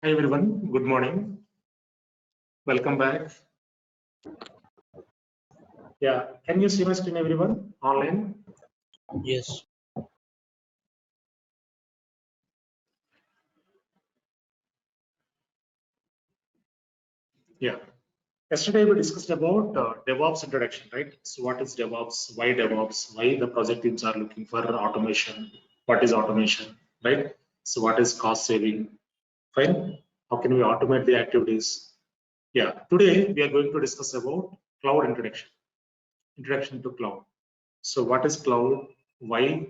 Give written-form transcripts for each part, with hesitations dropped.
Hi everyone, good morning. Welcome back. Yeah, can you see my screen everyone online? Yes. Yeah. Yesterday we discussed about DevOps introduction, right? So what is DevOps? Why DevOps? Why the project teams are looking for automation? What is automation, right? So what is cost saving? Fine. How can we automate the activities? Yeah. Today we are going to discuss about cloud introduction. Introduction to cloud. So what is cloud? Why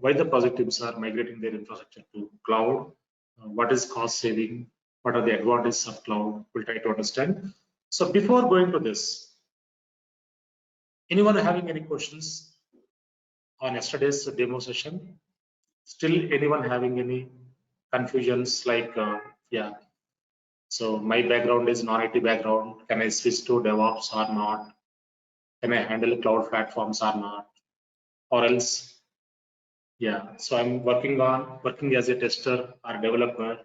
the project teams are migrating their infrastructure to cloud? What is cost saving? What are the advantages of cloud? We'll try to understand. So before going to this, anyone having any questions on yesterday's demo session? Still anyone having any confusions like, yeah, so my background is non-IT background. Can I switch to DevOps or not? Can I handle cloud platforms or not? Or else, yeah, so I'm working as a tester or developer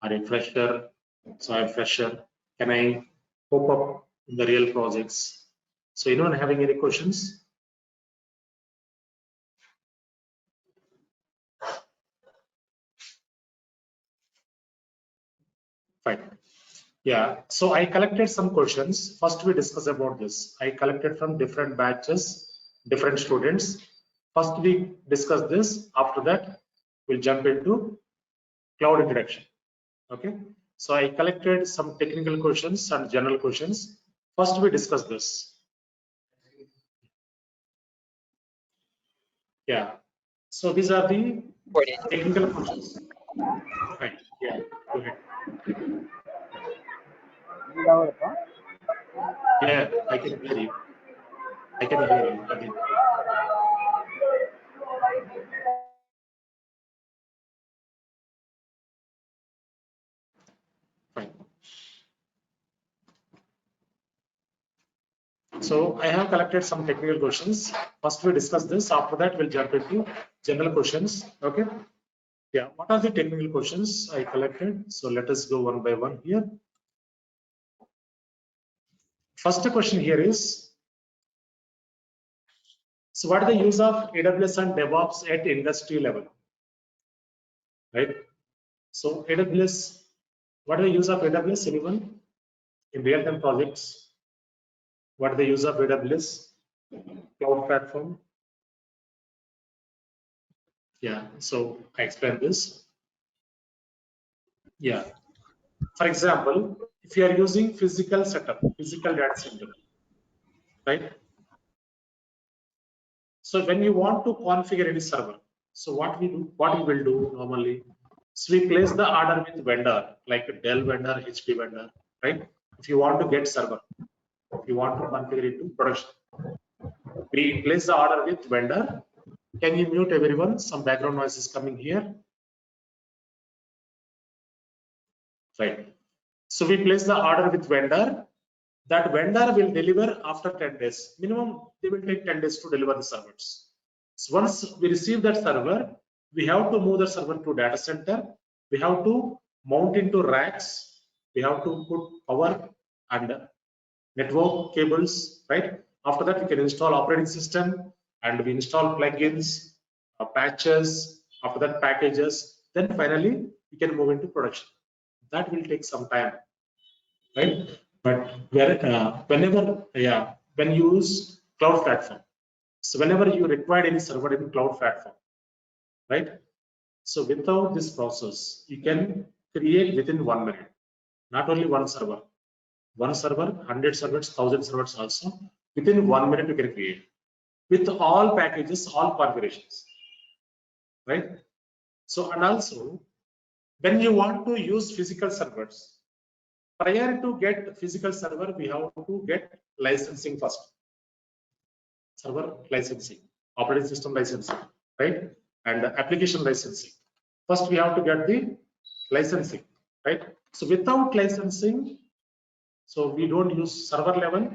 or a fresher. So I'm fresher. Can I cope up in the real projects? So anyone having any questions? Fine. Yeah, so I collected some questions. First, we discuss about this. I collected from different batches, different students. First, we discuss this. After that, we'll jump into cloud introduction. Okay. So I collected some technical questions and general questions. First, we discuss this. Yeah. So these are the technical questions. Right. Yeah. Go ahead. Yeah, I can hear you. I can hear you again. Fine. So I have collected some technical questions. First we discuss this. After that we'll jump into general questions. Okay. Yeah. What are the technical questions I collected? So let us go one by one here. First question here is, so what is the use of AWS and DevOps at industry level? Right. So AWS, what is the use of AWS? Anyone in real-time projects? What is the use of AWS cloud platform? Yeah, so I explain this. Yeah, for example, if you are using physical setup, physical data center, right? So when you want to configure any server, so what we will do normally, so we place the order with vendor, like a Dell vendor, HP vendor, right? If you want to get server, if you want to configure it to production, we place the order with vendor. Can you mute everyone? Some background noise is coming here. Right. So we place the order with vendor. That vendor will deliver after 10 days. Minimum, they will take 10 days to deliver the servers. So once we receive that server, we have to move the server to data center. We have to mount into racks. We have to put power and network cables, right? After that, we can install operating system and we install plugins, patches, after that packages. Then finally, we can move into production. That will take some time, right? But whenever, yeah, when you use cloud platform, so whenever you require any server in cloud platform, right? So without this process, you can create within 1 minute, not only one server, 100 servers, 1,000 servers also. Within 1 minute, you can create with all packages, all configurations, right? So, and also when you want to use physical servers, prior to get physical server, we have to get licensing first. Server licensing, operating system licensing, right? And application licensing. First, we have to get the licensing, right? So without licensing, so we don't use server level.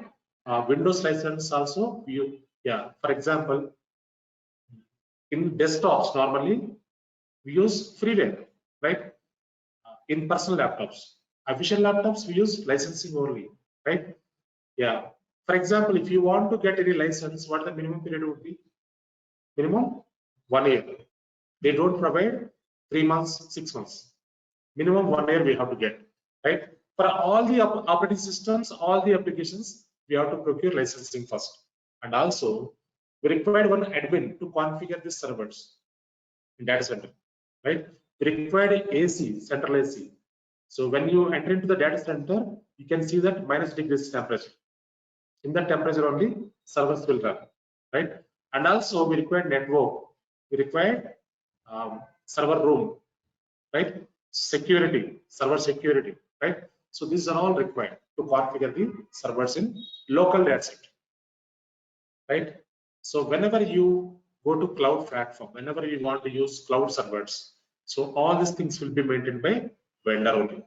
Windows license also. Yeah. For example, in desktops normally we use freeware, right? in personal laptops. Official laptops, we use licensing only, right? Yeah. For example, if you want to get any license, what the minimum period would be? Minimum 1 year. They don't provide 3 months, 6 months. Minimum 1 year we have to get, right? For all the operating systems, all the applications, we have to procure licensing first. And also, we require one admin to configure the servers in data center, right? We require AC, central AC. So when you enter into the data center, you can see that -degrees temperature. In that temperature only, servers will run, right? And also we require network. We require server room, right? Security, server security, right? So these are all required to configure the servers in local data center, right? So whenever you go to cloud platform, whenever you want to use cloud servers, so all these things will be maintained by vendor only,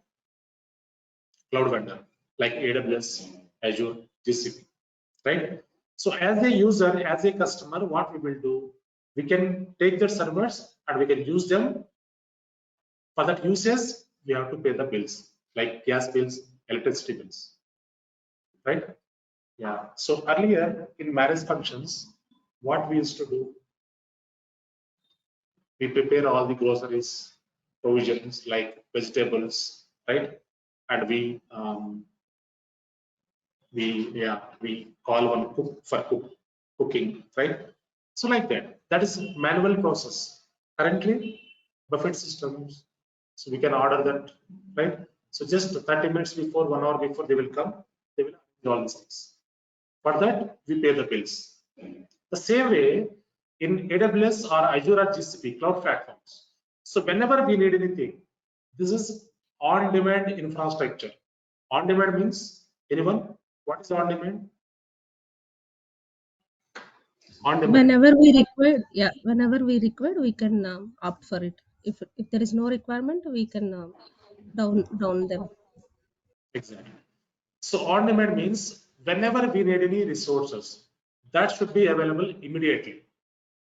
cloud vendor like AWS, Azure, GCP, right? So as a user, as a customer, what we will do, we can take the servers and we can use them. For that usage, we have to pay the bills like gas bills, electricity bills, right? Yeah. So earlier in marriage functions, what we used to do, we prepare all the groceries, provisions like vegetables, right? And we call one cook for cooking, right? So like that. That is manual process. Currently, buffet systems. So we can order that, right? So just 30 minutes before, 1 hour before they will come, they will do all these things. For that, we pay the bills. The same way in AWS or Azure or GCP cloud platforms. So whenever we need anything, this is on-demand infrastructure. On-demand means, anyone? What is on-demand? On-demand. Whenever we require, yeah, whenever we require, we can opt for it. If there is no requirement, we can down them. Exactly. So on-demand means whenever we need any resources, that should be available immediately.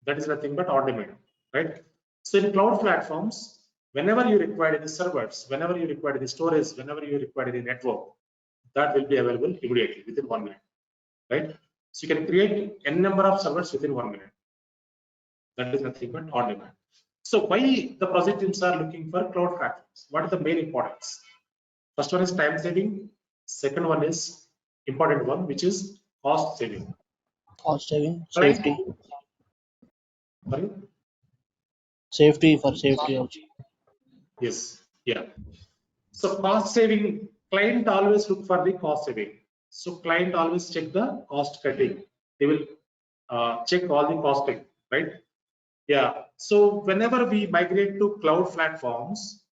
That is nothing but on-demand, right? So in cloud platforms, whenever you require any servers, whenever you require any storage, whenever you require any network, that will be available immediately within 1 minute, right? So you can create n number of servers within 1 minute. That is nothing but on-demand. So why the project teams are looking for cloud platforms? What are the main importance? First one is time saving. Second one is important one, which is cost saving. Cost saving, Right? safety. Sorry? Safety for safety also. Yes. Yeah. So cost saving, client always look for the cost saving. So client always check the cost cutting. They will check all the costing, right? Yeah. So whenever we migrate to cloud platforms,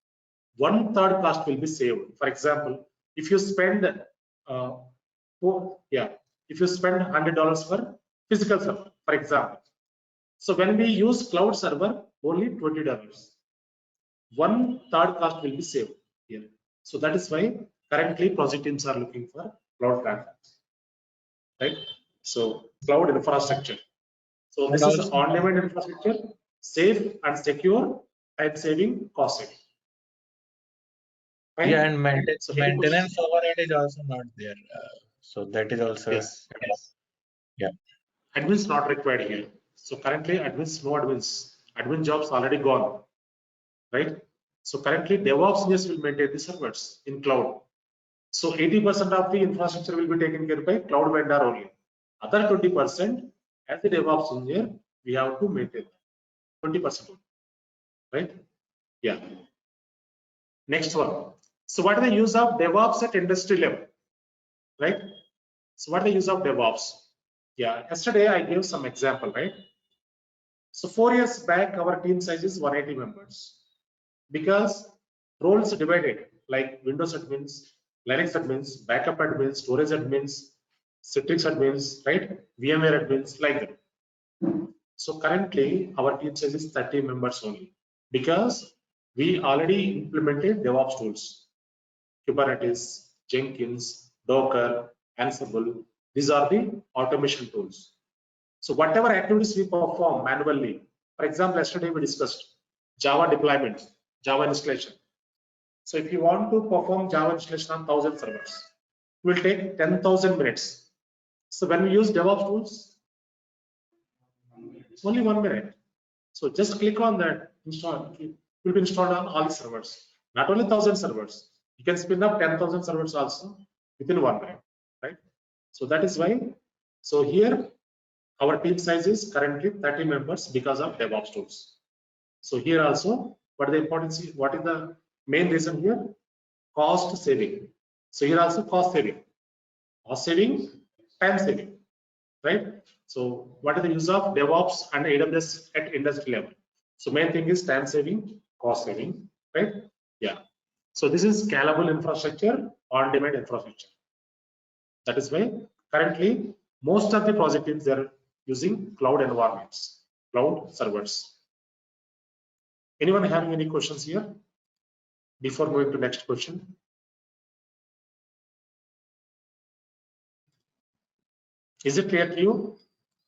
1/3 cost will be saved. For example, if you spend if you spend $100 for physical server, for example. So when we use cloud server, only $20. 1/3 cost will be saved here. So that is why currently project teams are looking for cloud platforms, right? So cloud infrastructure. So And this is also, on-demand infrastructure, safe and secure, time saving, cost saving. Right? Yeah, and So maintenance overhead is also not there. So that is also, yes. yeah. Admins not required here. So currently admins, no admins. Admin jobs already gone, right? So currently DevOps engineers will maintain the servers in cloud. So 80% of the infrastructure will be taken care by cloud vendor only. Other 20%, as the DevOps engineer, we have to maintain 20%, right? Yeah. Next one. So what is the use of DevOps at industry level, right? So what is the use of DevOps? Yeah, yesterday I gave some example, right? So 4 years back, our team size is 180 members because roles divided like Windows admins, Linux admins, backup admins, storage admins, Citrix admins, right? VMware admins, like that. So currently our team size is 30 members only because we already implemented DevOps tools, Kubernetes, Jenkins, Docker, Ansible. These are the automation tools. So whatever activities we perform manually, for example, yesterday we discussed Java deployment, Java installation. So if you want to perform Java installation on 1000 servers, it will take 10,000 minutes. So when we use DevOps tools, it's only 1 minute. So just click on that, install. It will be installed on all the servers. Not only 1000 servers, you can spin up 10,000 servers also within 1 minute, right? So that is why. So here our team size is currently 30 members because of DevOps tools. So here also, what is the importance? What is the main reason here? Cost saving. So here also cost saving, time saving, right? So what is the use of DevOps and AWS at industry level? So main thing is time saving, cost saving, right? Yeah. So this is scalable infrastructure, on-demand infrastructure. That is why currently most of the project teams are using cloud environments, cloud servers. Anyone having any questions here before moving to next question? Is it clear to you?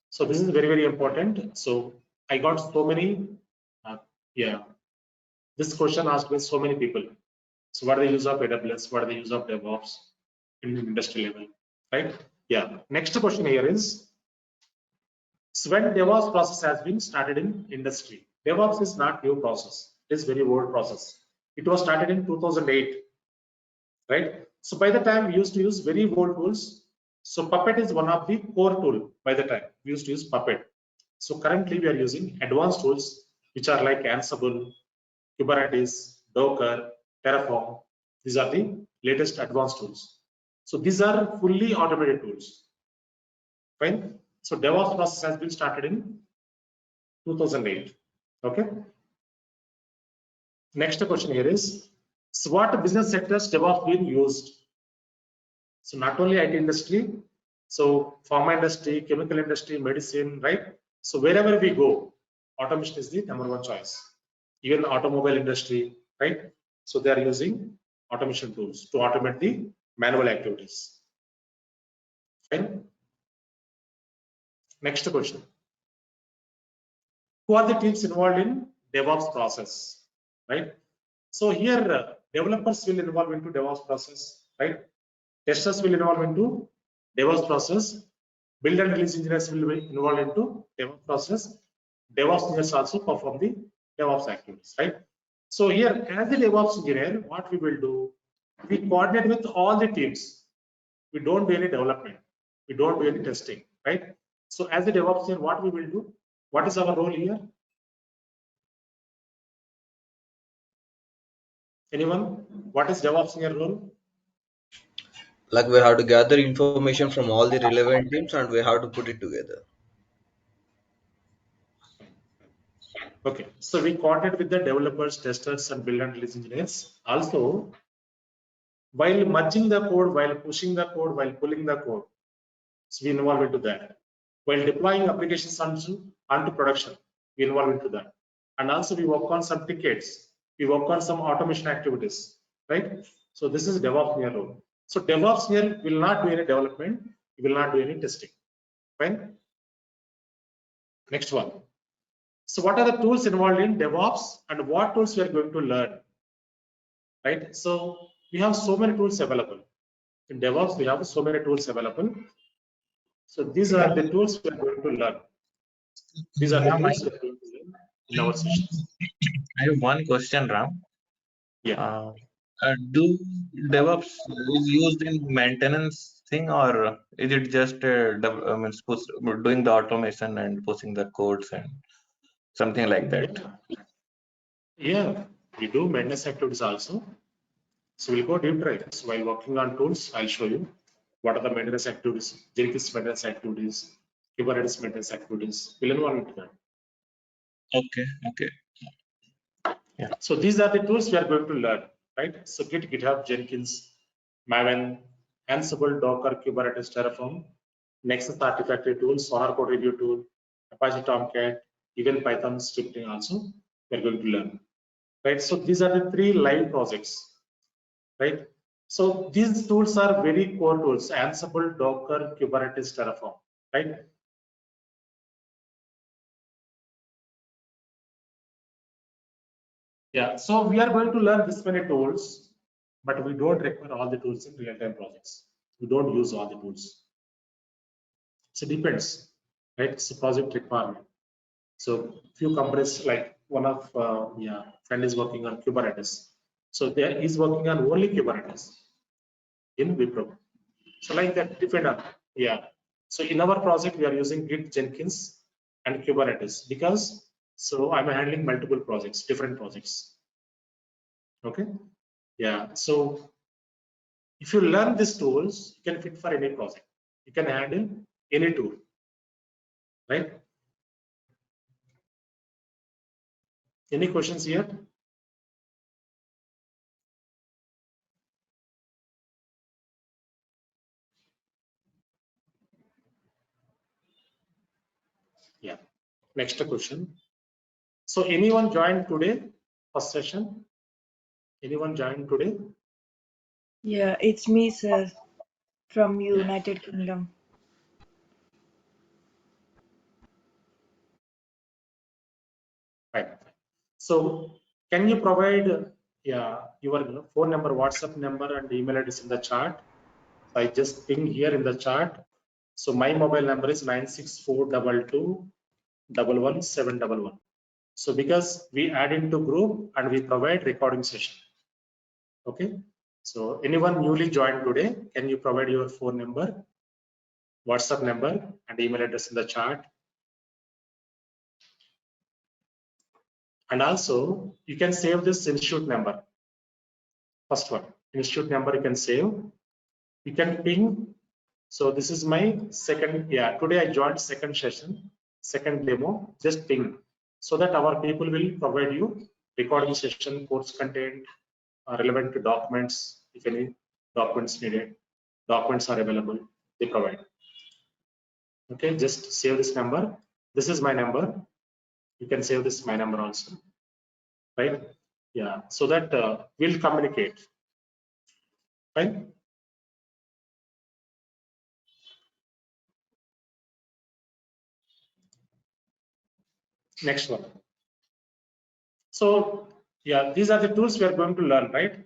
So this is very, very important. So I got so many, yeah, this question asked by so many people. So what are the use of AWS? What are the use of DevOps in industry level, right? Yeah. Next question here is, so when DevOps process has been started in industry, DevOps is not new process. It is very old process. It was started in 2008, right? So by the time we used to use very old tools. So Puppet is one of the core tool by the time we used to use Puppet. So currently we are using advanced tools which are like Ansible, Kubernetes, Docker, Terraform. These are the latest advanced tools. So these are fully automated tools. Fine. So DevOps process has been started in 2008. Okay. Next question here is, so what business sectors DevOps being used? So not only IT industry, so pharma industry, chemical industry, medicine, right? So wherever we go, automation is the #1 choice. Even automobile industry, right? So they are using automation tools to automate the manual activities. Fine. Next question. Who are the teams involved in DevOps process, right? So here developers will involve into DevOps process, right? Testers will involve into DevOps process. Build and release engineers will be involved into DevOps process. DevOps engineers also perform the DevOps activities, right? So here, as the DevOps engineer, what we will do, we coordinate with all the teams. We don't do any development. We don't do any testing, right? So as a DevOps engineer, what we will do? What is our role here? Anyone? What is DevOps engineer role? Like we have to gather information from all the relevant teams and we have to put it together. Okay, so we coordinate with the developers, testers, and build and release engineers. Also, while merging the code, while pushing the code, while pulling the code, so we involve into that. While deploying applications onto production, we involve into that. And also we work on some tickets. We work on some automation activities, right? So this is DevOps engineer role. So DevOps engineer will not do any development. He will not do any testing. Fine. Next one. So what are the tools involved in DevOps and what tools we are going to learn? Right. So we have so many tools available. In DevOps, we have so many tools available. So these are the tools we are going to learn. These are the tools we are going to learn in our sessions. I have one question, Ram. Yeah. Do DevOps is used in maintenance thing, or is it just doing the automation and pushing the codes and something like that? Yeah, we do maintenance activities also. So we'll go deep dive. So while working on tools, I'll show you what are the maintenance activities, Jenkins maintenance activities, Kubernetes maintenance activities. We'll involve into that. Okay. Okay. Yeah. So these are the tools we are going to learn, right? So Git, GitHub, Jenkins, Maven, Ansible, Docker, Kubernetes, Terraform, Nexus Artifactory tool, Sonar Code Review tool, Apache Tomcat, even Python scripting also we are going to learn, right? So these are the 3 live projects, right? So these tools are very core tools: Ansible, Docker, Kubernetes, Terraform, right? Yeah, so we are going to learn this many tools. but we don't require all the tools in real-time projects. We don't use all the tools. So it depends, right? It's a project requirement. So few companies, like one of friend is working on Kubernetes. So there is working on only Kubernetes in Wipro. So like that, depend on So in our project we are using Git, Jenkins, and Kubernetes because so I'm handling multiple projects, different projects. Okay, So if you learn these tools, you can fit for any project. You can handle any tool, right? Any questions here? Yeah. Next question. So anyone joined today, first session? Anyone joined today? Yeah, it's me, sir, from United Kingdom. Right. So can you provide your phone number, WhatsApp number, and email address in the chat? I just ping here in the chat. So my mobile number is 96422111711. So because we add into group and we provide recording session. Okay. So anyone newly joined today, can you provide your phone number, WhatsApp number, and email address in the chat? And also you can save this institute number. First one, institute number you can save. You can ping. So this is my second, today I joined second session, second demo, just ping. So that our people will provide you recording session, course content, relevant to documents, if any documents needed, documents are available, they provide. Okay, just save this number. This is my number. You can save this my number also, right? So that we'll communicate, right? Next one. So these are the tools we are going to learn, right?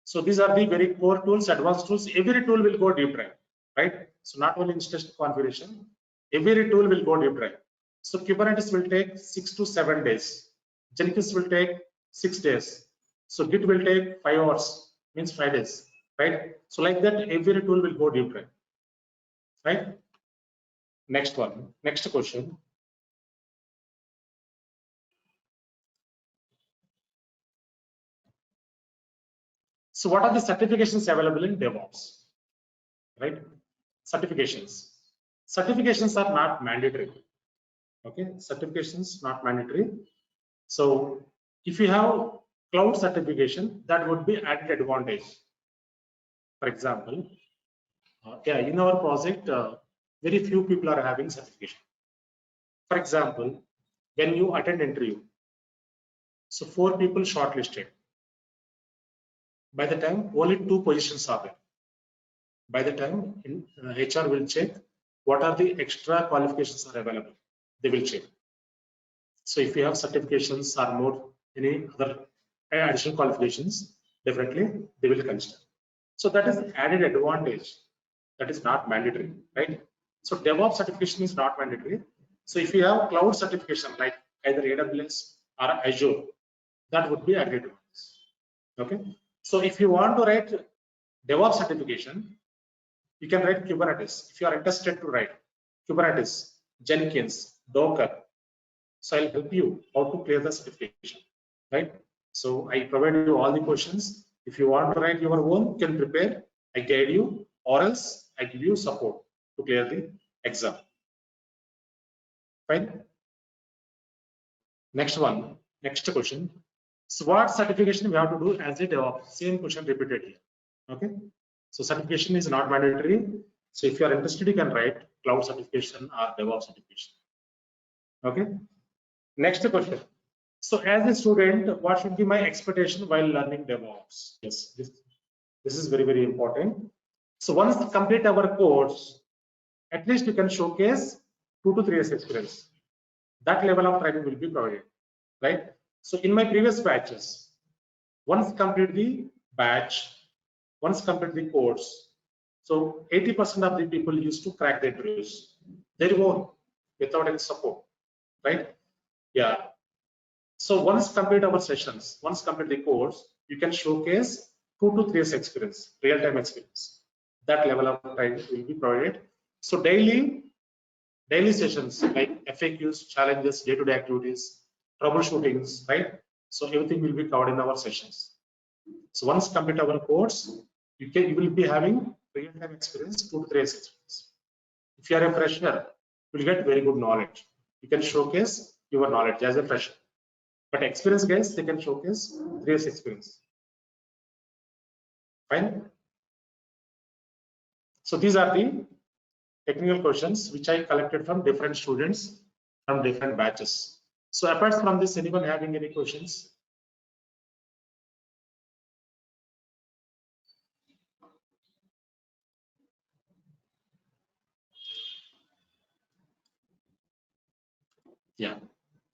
So these are the very core tools, advanced tools. Every tool will go deep dive, right? So not only instance configuration, every tool will go deep dive. So Kubernetes will take 6 to 7 days. Jenkins will take 6 days. So Git will take 5 hours, means 5 days, right? So like that, every tool will go deep dive, right? Next one, next question. So what are the certifications available in DevOps, right? Certifications. Certifications are not mandatory. Okay, certifications not mandatory. So if you have cloud certification, that would be added advantage. For example, in our project, very few people are having certification. For example, when you attend interview, so 4 people shortlisted. By the time only 2 positions are there. By the time HR will check what are the extra qualifications are available. They will check. So if you have certifications or more any other additional qualifications, definitely they will consider. So that is added advantage. That is not mandatory, right? So DevOps certification is not mandatory. So if you have cloud certification like either AWS or Azure, that would be added advantage. Okay. So if you want to write DevOps certification, you can write Kubernetes. If you are interested to write Kubernetes, Jenkins, Docker, so I'll help you how to clear the certification, right? So I provide you all the questions. If you want to write your own, you can prepare. I guide you, or else I give you support to clear the exam. Fine. Next one, next question. So what certification we have to do as a DevOps? Same question repeated here. Okay. So certification is not mandatory. So if you are interested, you can write cloud certification or DevOps certification. Okay. Next question. So as a student, what should be my expectation while learning DevOps? Yes, this is very, very important. So once we complete our course, at least you can showcase 2 to 3 years experience. That level of training will be provided, right? So in my previous batches, once complete the batch, once complete the course, so 80% of the people used to crack the interviews their own without any support, right? Yeah. So once complete our sessions, once complete the course, you can showcase 2 to 3 years experience, real-time experience. That level of time will be provided. So daily sessions like FAQs, challenges, day-to-day activities, troubleshootings, right? So everything will be covered in our sessions. So once complete our course, you will be having real-time experience, 2 to 3 years experience. If you are a fresher, you will get very good knowledge. You can showcase your knowledge as a fresher. But experienced guys, they can showcase 3 years experience. Fine. So these are the technical questions which I collected from different students from different batches. So apart from this, anyone having any questions? Yeah.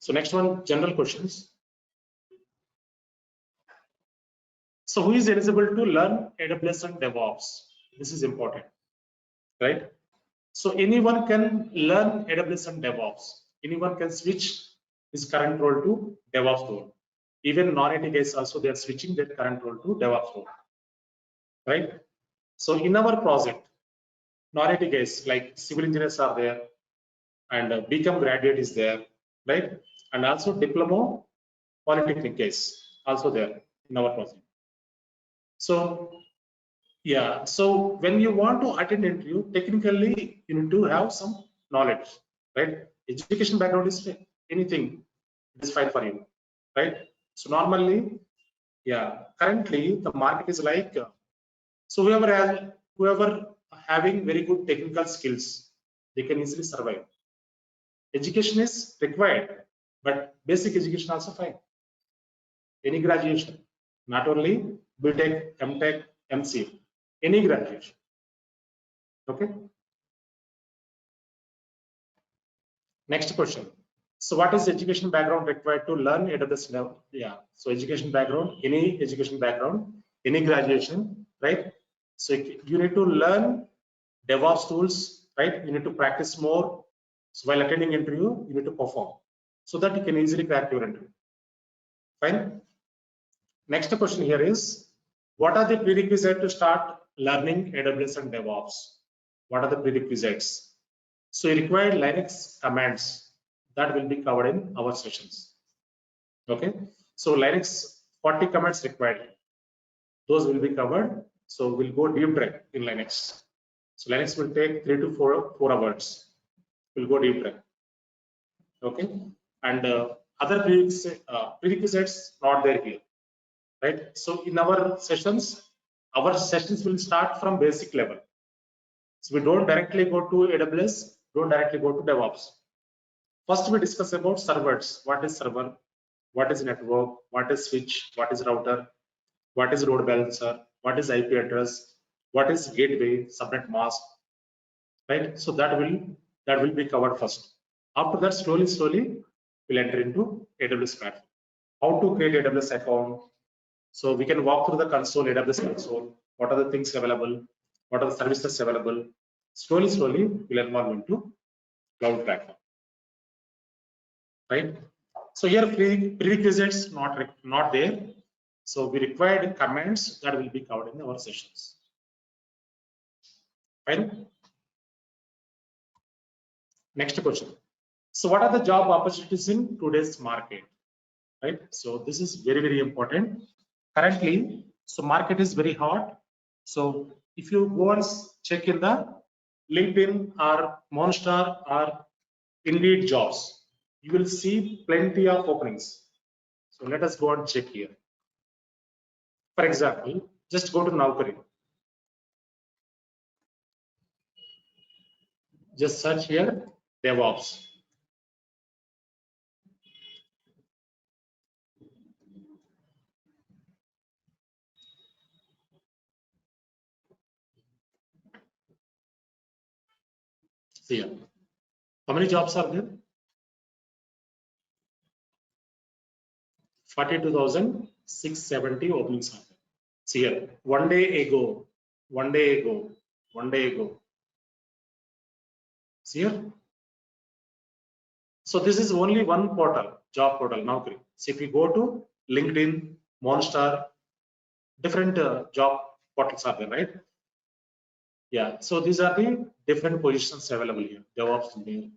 So next one, general questions. So who is eligible to learn AWS and DevOps? This is important, right? So anyone can learn AWS and DevOps. Anyone can switch his current role to DevOps role. Even non-IT guys also, they are switching their current role to DevOps role, right? So in our project, non-IT guys like civil engineers are there, and BCom graduate is there, right? And also diploma polytechnic guys also there in our project. So yeah, so when you want to attend interview, technically you need to have some knowledge, right? Education background is anything, it is fine for you, right? So normally, yeah, currently the market is like, so whoever having very good technical skills, they can easily survive. Education is required, but basic education also fine. Any graduation, not only BTech, MTech, MCA, any graduation. Okay. Next question. So what is education background required to learn AWS level? Yeah. So education background, any education background, any graduation, right? So you need to learn DevOps tools, right? You need to practice more. So while attending interview, you need to perform so that you can easily crack your interview. Fine. Next question here is, what are the prerequisites to start learning AWS and DevOps? What are the prerequisites? So you require Linux commands that will be covered in our sessions. Okay. So Linux 40 commands required. Those will be covered. So we'll go deep dive in Linux. So Linux will take 3 to 4 hours. We'll go deep dive. Okay. And other prerequisites not there here. Right. So in our sessions will start from basic level. So we don't directly go to AWS, don't directly go to DevOps. First, we discuss about servers. What is server? What is network? What is switch? What is router? What is load balancer? What is IP address? What is gateway, subnet mask? Right. So that will be covered first. After that, slowly we'll enter into AWS platform. How to create AWS account? So we can walk through the console, AWS console. What are the things available? What are the services available? Slowly we'll involve into cloud platform. Right. So here prerequisites not there. So we required commands that will be covered in our sessions. Fine. Next question. So what are the job opportunities in today's market? Right. So this is very important. Currently, so market is very hot. So if you go and check in the LinkedIn or Monster or Indeed jobs, you will see plenty of openings. So let us go and check here. For example, just go to Naukri. Just search here DevOps. See here. How many jobs are there? 42,670 openings are there. See here, one day ago. See here. So this is only one portal, job portal, Naukri. So if you go to LinkedIn, Monster, different job portals are there, right? Yeah. So these are the different positions available here. DevOps engineer,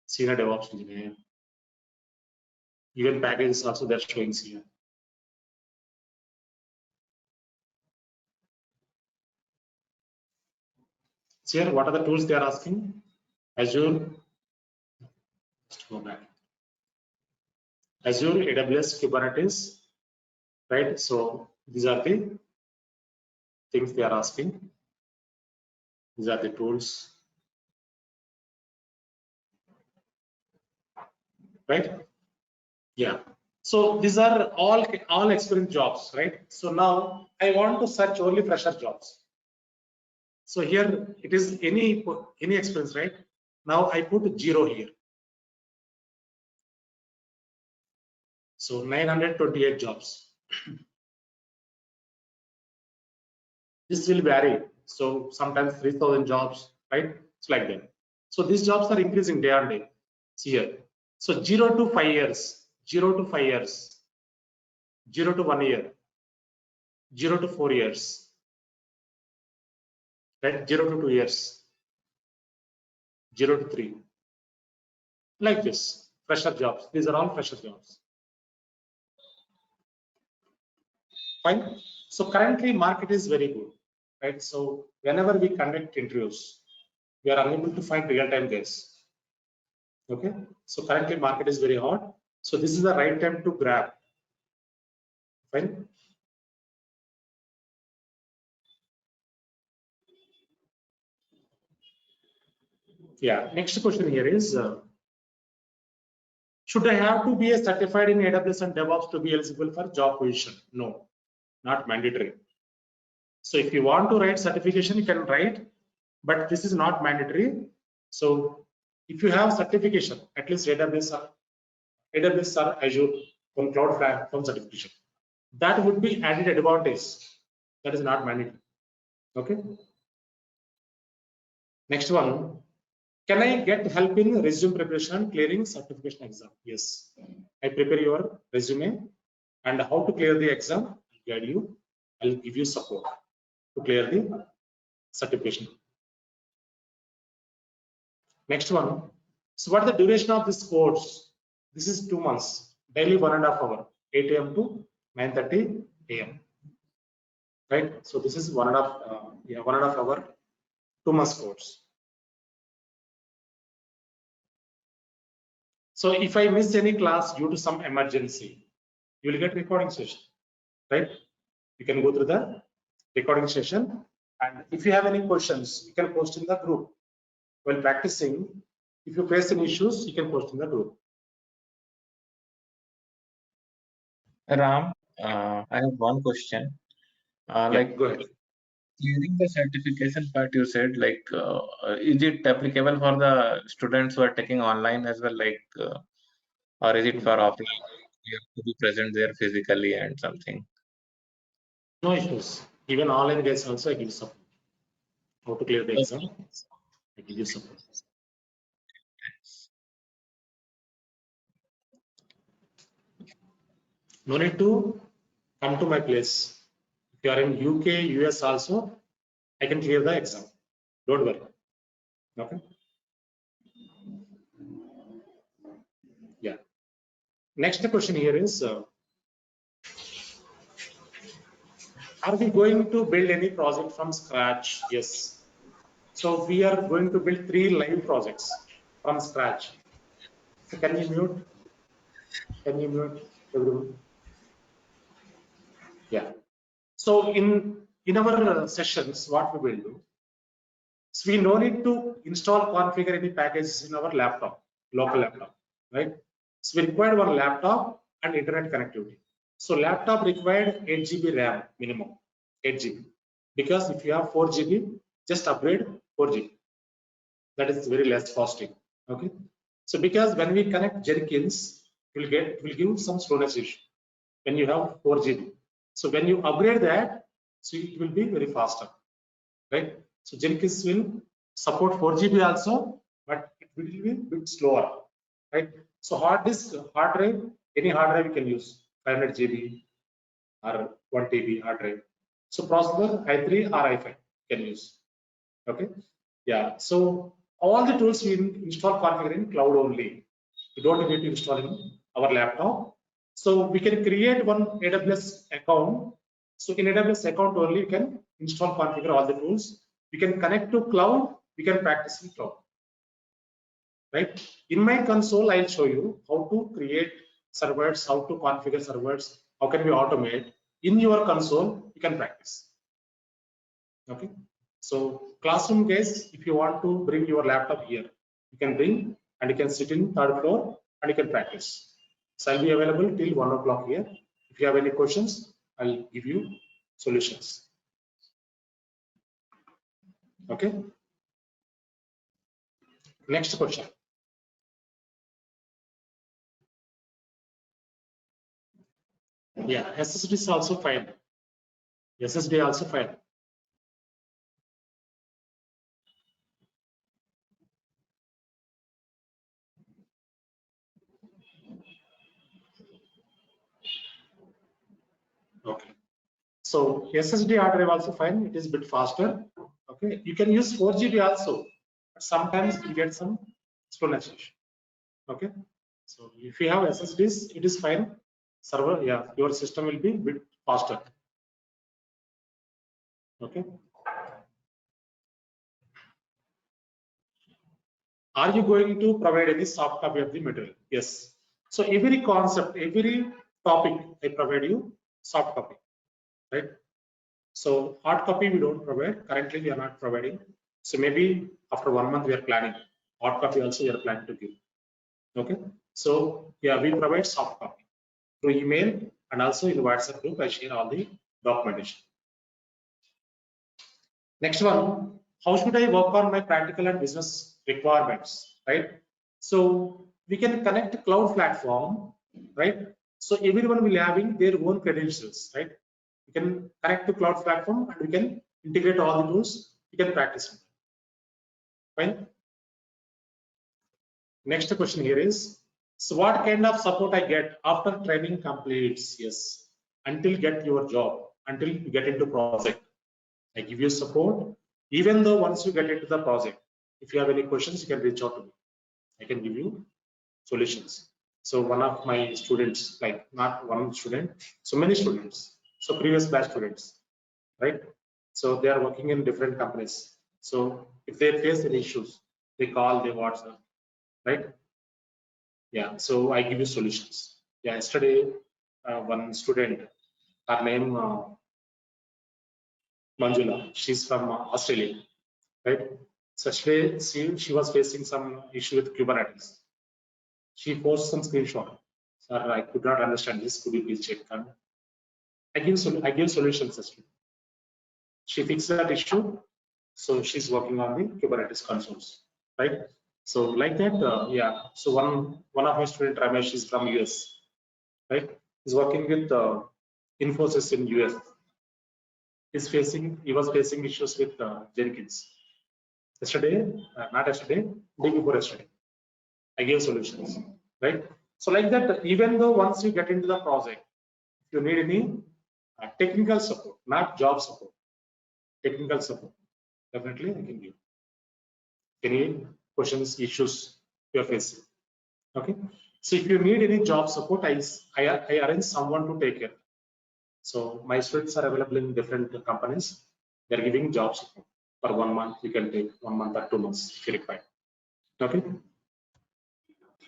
senior DevOps engineer. Even packages also they're showing here. So here, what are the tools they are asking? Azure. Let's go back. Azure, AWS, Kubernetes, right? So these are the things they are asking. These are the tools, right? Yeah. So these are all experience jobs, right? So now I want to search only fresher jobs. So here it is any experience, right? Now I put 0 here. So 928 jobs. This will vary. So sometimes 3,000 jobs, right? It's like that. So these jobs are increasing day on day. See here. So 0 to 5 years, 0 to 5 years, 0 to 1 year, 0 to 4 years, right? 0 to 2 years, 0 to 3. Like this, fresher jobs. These are all fresher jobs. Fine. So currently market is very good, right? So whenever we conduct interviews, we are unable to find real-time guys. Okay. So currently market is very hot. So this is the right time to grab. Fine. Yeah. Next question here is, should I have to be a certified in AWS and DevOps to be eligible for job position? No, not mandatory. So if you want to write certification, you can write, but this is not mandatory. So if you have certification, at least AWS or Azure from Cloud platform certification, that would be added advantage. That is not mandatory. Okay. Next one. Can I get help in resume preparation and clearing certification exam? Yes. I prepare your resume and how to clear the exam. I'll guide you. I'll give you support to clear the certification. Next one. So what is the duration of this course? This is 2 months, daily 1.5 hours, 8 a.m. to 9:30 a.m. Right? So this is 1.5 hour, 2 months course. So if I miss any class due to some emergency, you will get recording session, right? You can go through the recording session, and if you have any questions, you can post in the group. While practicing, if you face any issues, you can post in the group. Ram, I have one question. Like, go ahead. clearing the certification part, you said, like, is it applicable for the students who are taking online as well, like, or is it for offline? You have to be present there physically and something. No issues. Even online guys also I give support. How to clear the exam? I give you support. No need to come to my place. If you are in UK, US also, I can clear the exam. Don't worry. Okay. Yeah. Next question here is, are we going to build any project from scratch? Yes. So we are going to build 3 live projects from scratch. So can you mute? Can you mute everyone? Yeah. So in our sessions, what we will do? So we no need to install, configure any packages in our laptop, local laptop, right? So we require one laptop and internet connectivity. So laptop required 8 GB RAM minimum, 8 GB. Because if you have 4 GB, just upgrade 4 GB. That is very less costing. Okay. So because when we connect Jenkins, will give some slowness issue when you have 4 GB. So when you upgrade that, so it will be very faster, right? So Jenkins will support 4 GB also, but it will be a bit slower, right? So hard disk, hard drive, any hard drive you can use, 500 GB or 1 TB hard drive. So processor i3 or i5 you can use. Okay, yeah. So all the tools we install configure in cloud only. We don't need to install in our laptop. So we can create one AWS account. So in AWS account only you can install configure all the tools. We can connect to cloud. We can practice in cloud. Right. In my console, I'll show you how to create servers, how to configure servers, how can we automate. In your console, you can practice. Okay. So classroom guys, if you want to bring your laptop here, you can bring and you can sit in 3rd floor and you can practice. So I'll be available till 1 o'clock here. If you have any questions, I'll give you solutions. Okay. Next question. Yeah, SSD is also fine. SSD also fine. Okay. So SSD hard drive also fine. It is a bit faster. Okay. You can use 4 GB also. But sometimes you get some explanation. Okay. So if you have SSDs, it is fine. Server, yeah, your system will be a bit faster. Okay. Are you going to provide any soft copy of the material? Yes. So every concept, every topic, I provide you soft copy, right? So hard copy we don't provide. Currently we are not providing. So maybe after 1 month we are planning. Hard copy also we are planning to give. Okay. So yeah, we provide soft copy through email and also in WhatsApp group. I share all the documentation. Next one, how should I work on my practical and business requirements, right? So we can connect cloud platform, right? So everyone will having their own credentials, right? We can connect to cloud platform and we can integrate all the tools. We can practice. Fine. Next question here is, so what kind of support I get after training completes? Yes, until get your job, until you get into project. I give you support, even though once you get into the project, if you have any questions, you can reach out to me. I can give you solutions. So one of my students, like not one student, so many students, so previous batch students, right? So they are working in different companies. So if they face any issues, they call, they WhatsApp, right? Yeah, so I give you solutions. Yeah, yesterday, one student, her name Manjula, she's from Australia, right? So she was facing some issue with Kubernetes. She posted some screenshot. Sir, I could not understand this. Could you please check? I give solutions. Actually. She fixed that issue. So she's working on the Kubernetes consoles, right? So like that, yeah. So one of my student Ramesh is from US, right? He's working with Infosys in US. He was facing issues with Jenkins. Yesterday, not yesterday, day before yesterday, I gave solutions, right? So like that, even though once you get into the project, if you need any technical support, not job support, technical support, definitely I can give. Any questions, issues you are facing, okay? So if you need any job support, I arrange someone to take care. So my students are available in different companies. They're giving job support for 1 month. You can take 1 month or 2 months if you require. Okay.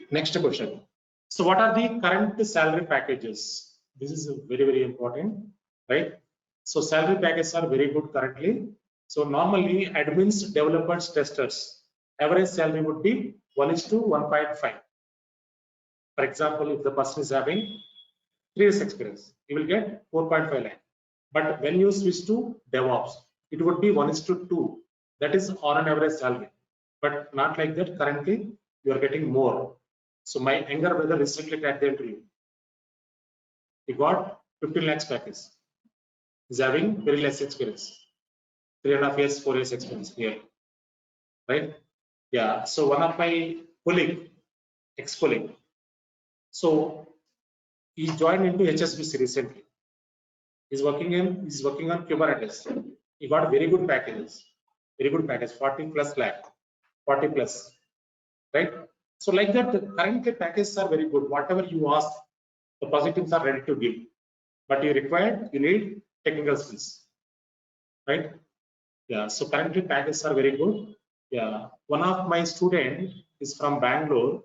Next question. So what are the current salary packages? This is very, very important, right? So salary packages are very good currently. So normally admins, developers, testers, average salary would be 1:1.5. For example, if the person is having 3 years experience, you will get 4.5 lakh. But when you switch to DevOps, it would be 1:2. That is on an average salary. But not like that. Currently, you are getting more. So my younger brother recently cracked the interview. He got 15 lakhs package. is having very less experience, 3.5 years, 4 years experience here, right? Yeah. So one of my colleague, ex-colleague, so he joined into HSBC recently. He's working on Kubernetes. He got very good package, 40 plus lakh, 40 plus, right? So like that, currently packages are very good. Whatever you ask, the project teams are ready to give, but you need technical skills, right? Yeah. So currently packages are very good. Yeah. One of my student is from Bangalore.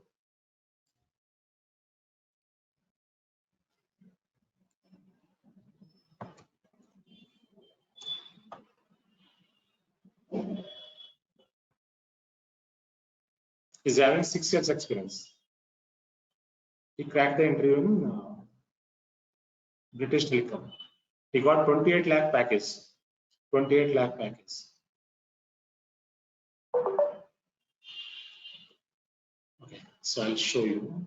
He's having 6 years experience. He cracked the interview in British Telecom. He got 28 lakh package. 28 lakh package. Okay, so I'll show you.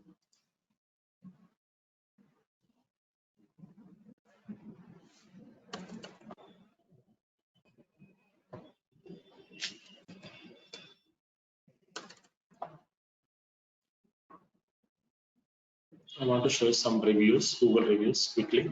I want to show you some reviews, Google reviews quickly.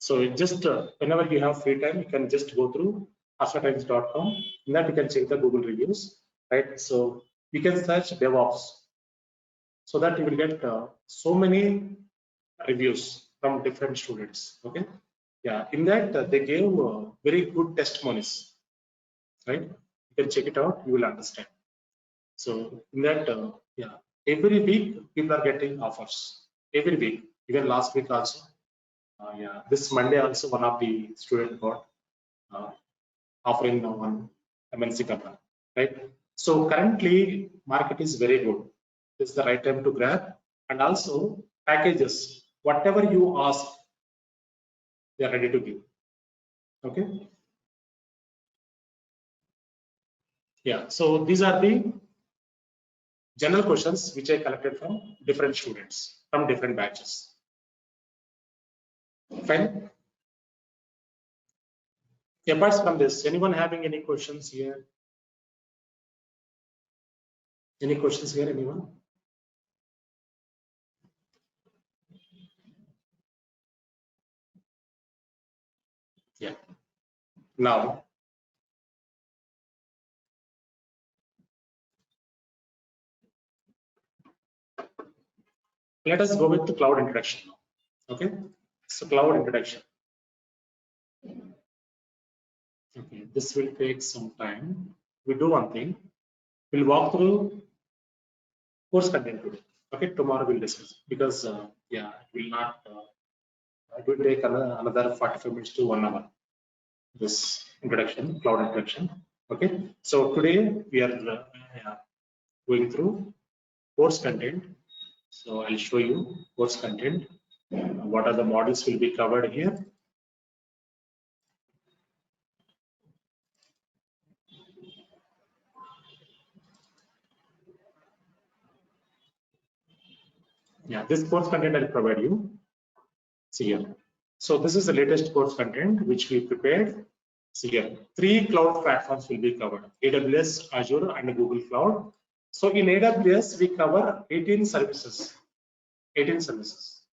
So it just whenever you have free time, you can just go through harshatrainings.com. In that you can check the Google reviews, right? So you can search DevOps, so that you will get so many reviews from different students. Okay, yeah. In that they gave very good testimonies, right? You can check it out. You will understand. So in that, yeah, every week people are getting offers. Every week, even last week also. Yeah, this Monday also one of the student got offering one MNC company, right? So currently market is very good. This is the right time to grab, and also packages. Whatever you ask, they are ready to give. Okay. Yeah. So these are the general questions which I collected from different students from different batches. Fine. Apart from this, anyone having any questions here? Any questions here, anyone? Yeah. Now, let us go with the cloud introduction now. Okay. So cloud introduction. Okay. This will take some time. We do one thing. We'll walk through course content today. Okay. Tomorrow we'll discuss, because yeah, it will not. It will take another 45 minutes to 1 hour. This introduction, cloud introduction. Okay. So today we are going through course content. So I'll show you course content. What are the modules will be covered here? Yeah, this course content I'll provide you. See here. So this is the latest course content which we prepared. See here, 3 cloud platforms will be covered: AWS, Azure, and Google Cloud. So in AWS, we cover 18 services,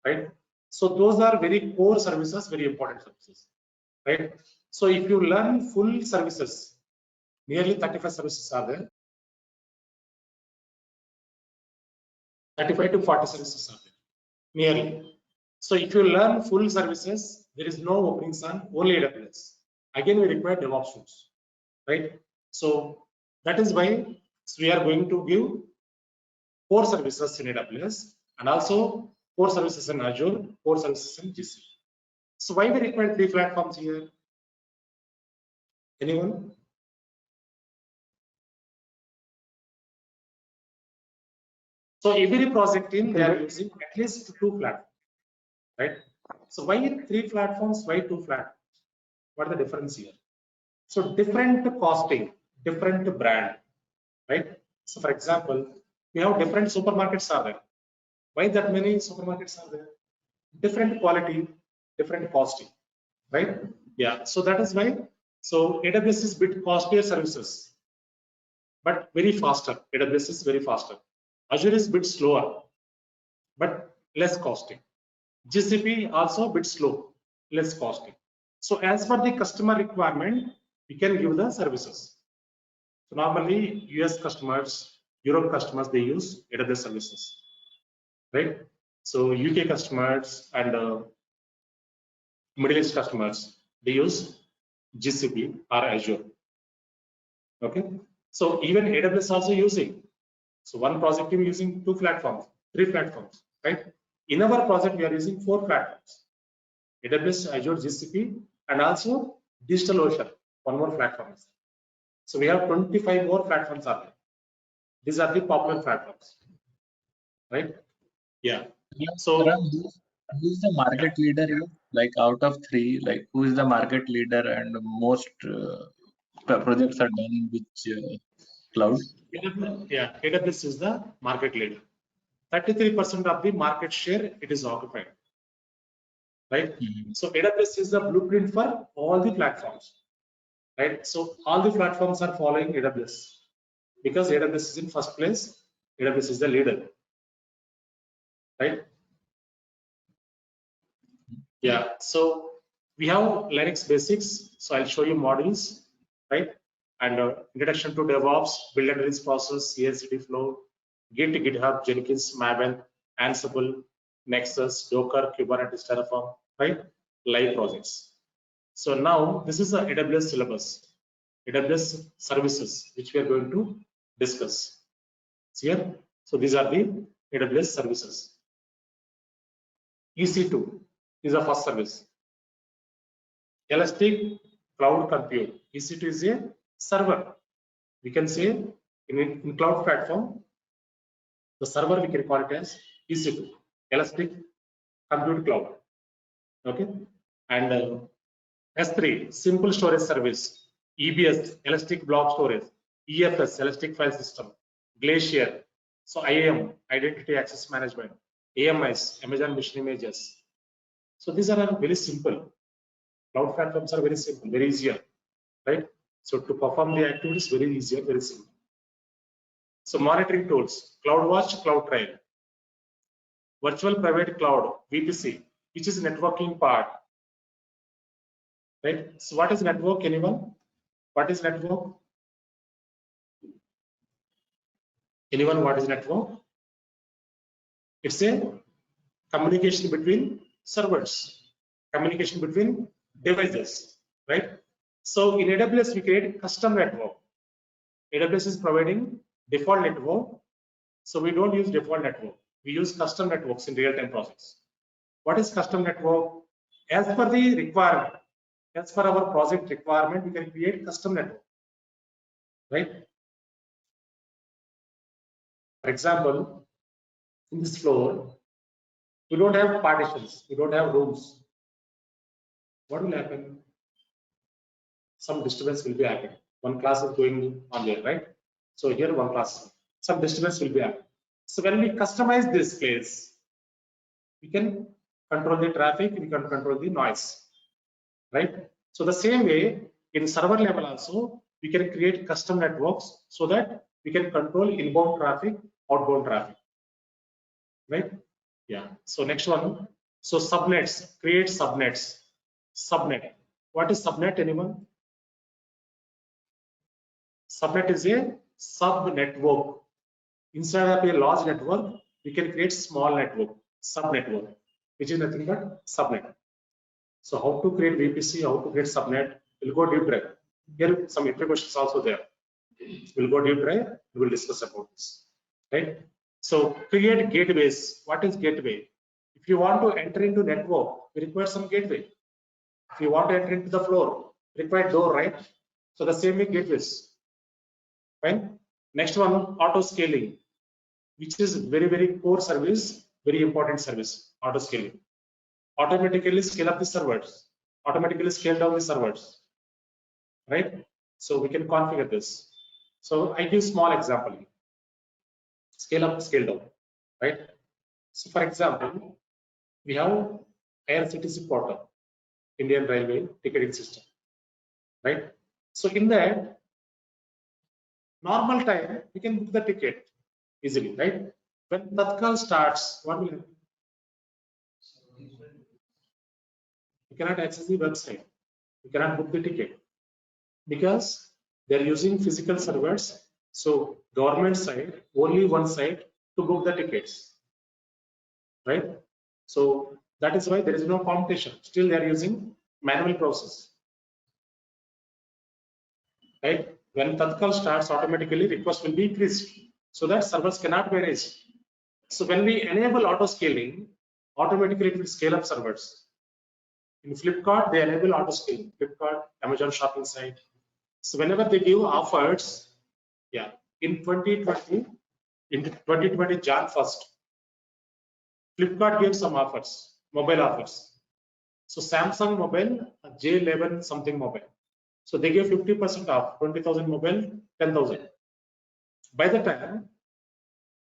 right? So those are very core services, very important services, right? So if you learn full services, nearly 35 services are there. 35 to 40 services are there, nearly. So if you learn full services, there is no openings on only AWS. Again, we require DevOps tools, right? So that is why we are going to give 4 services in AWS and also 4 services in Azure, 4 services in GCP. So why we require 3 platforms here? Anyone? So every project team, they are using at least 2 platforms, right? So why 3 platforms? Why 2 platforms? What is the difference here? So different costing, different brand, right? So for example, we have different supermarkets are there. Why that many supermarkets are there? Different quality, different costing, right? Yeah, so that is why. So AWS is bit costlier services, but very faster. AWS is very faster. Azure is bit slower, but less costing. GCP also bit slow, less costing. So as per the customer requirement, we can give the services. So normally US customers, Europe customers, they use AWS services, right? So UK customers and Middle East customers, they use GCP or Azure. Okay. So even AWS also using. So one project team using 2 platforms, 3 platforms, right? In our project, we are using 4 platforms: AWS, Azure, GCP, and also DigitalOcean, one more platform. So we have 25 more platforms are there. These are the popular platforms, right? Yeah. So who's the market leader here? Like out of 3, like who is the market leader and most projects are done in which cloud? yeah, AWS is the market leader. 33% of the market share it is occupied, right? So AWS is the blueprint for all the platforms, right? So all the platforms are following AWS because AWS is in first place. AWS is the leader, right? Yeah. So we have Linux basics. So I'll show you modules, right? And introduction to DevOps, build and release process, CI/CD flow, Git, GitHub, Jenkins, Maven, Ansible, Nexus, Docker, Kubernetes, Terraform, right? Live projects. So now this is the AWS syllabus, AWS services, which we are going to discuss here. So these are the AWS services. EC2 is the first service. Elastic Cloud Compute. EC2 is a server. We can say in cloud platform, the server we can call it as EC2, Elastic Compute Cloud. Okay, and S3 Simple Storage Service, EBS Elastic Block Storage, EFS Elastic File System, Glacier. So IAM Identity Access Management, AMIS Amazon Machine Images. So these are very simple. Cloud platforms are very simple, very easier, right? So to perform the activities, very easier, very simple. So monitoring tools, CloudWatch, CloudTrail, Virtual Private Cloud, VPC, which is networking part, right? So what is network, anyone? What is network? Anyone, what is network? It's a communication between servers, communication between devices, right? So in AWS, we create custom network. AWS is providing default network. So we don't use default network. We use custom networks in real-time projects. What is custom network? As per the requirement, as per our project requirement, we can create custom network, right? For example, in this floor, we don't have partitions, we don't have rooms. What will happen? Some disturbance will be happening. One class is going on there, right? So here one class, some disturbance will be happening. So when we customize this place, we can control the traffic, we can control the noise, right? So the same way in server level also, we can create custom networks so that we can control inbound traffic, outbound traffic, right? Yeah. So next one. So subnets, create subnets. Subnet. What is subnet, anyone? Subnet is a sub network. Instead of a large network, we can create small network, sub network, which is nothing but subnet. So how to create VPC, how to create subnet, we'll go deep dive. Here some interview questions also there. We'll go deep dive, we will discuss about this, right? So create gateways. What is gateway? If you want to enter into network, we require some gateway. If you want to enter into the floor, require door, right? So the same way gateways. Fine. Next one, auto scaling, which is very core service, very important service. Auto scaling. Automatically scale up the servers, automatically scale down the servers, right? So we can configure this. So I give small example. Scale up, scale down, right? So for example, we have IRCTC portal, Indian Railway ticketing system, right? So in that normal time, we can book the ticket easily, right? When Tatkal starts, what will happen? You cannot access the website. You cannot book the ticket because they're using physical servers. So government side, only one side to book the tickets, right? So that is why there is no competition. Still they are using manual process, right? When Tatkal starts, automatically request will be increased so that servers cannot be raised. So when we enable auto scaling, automatically it will scale up servers. In Flipkart, they enable auto scaling. Flipkart, Amazon shopping site. So whenever they give offers, yeah, in 2020 Jan 1st, Flipkart gave some offers, mobile offers. So Samsung mobile, J11 something mobile. So they gave 50% off, 20,000 mobile, 10,000. By the time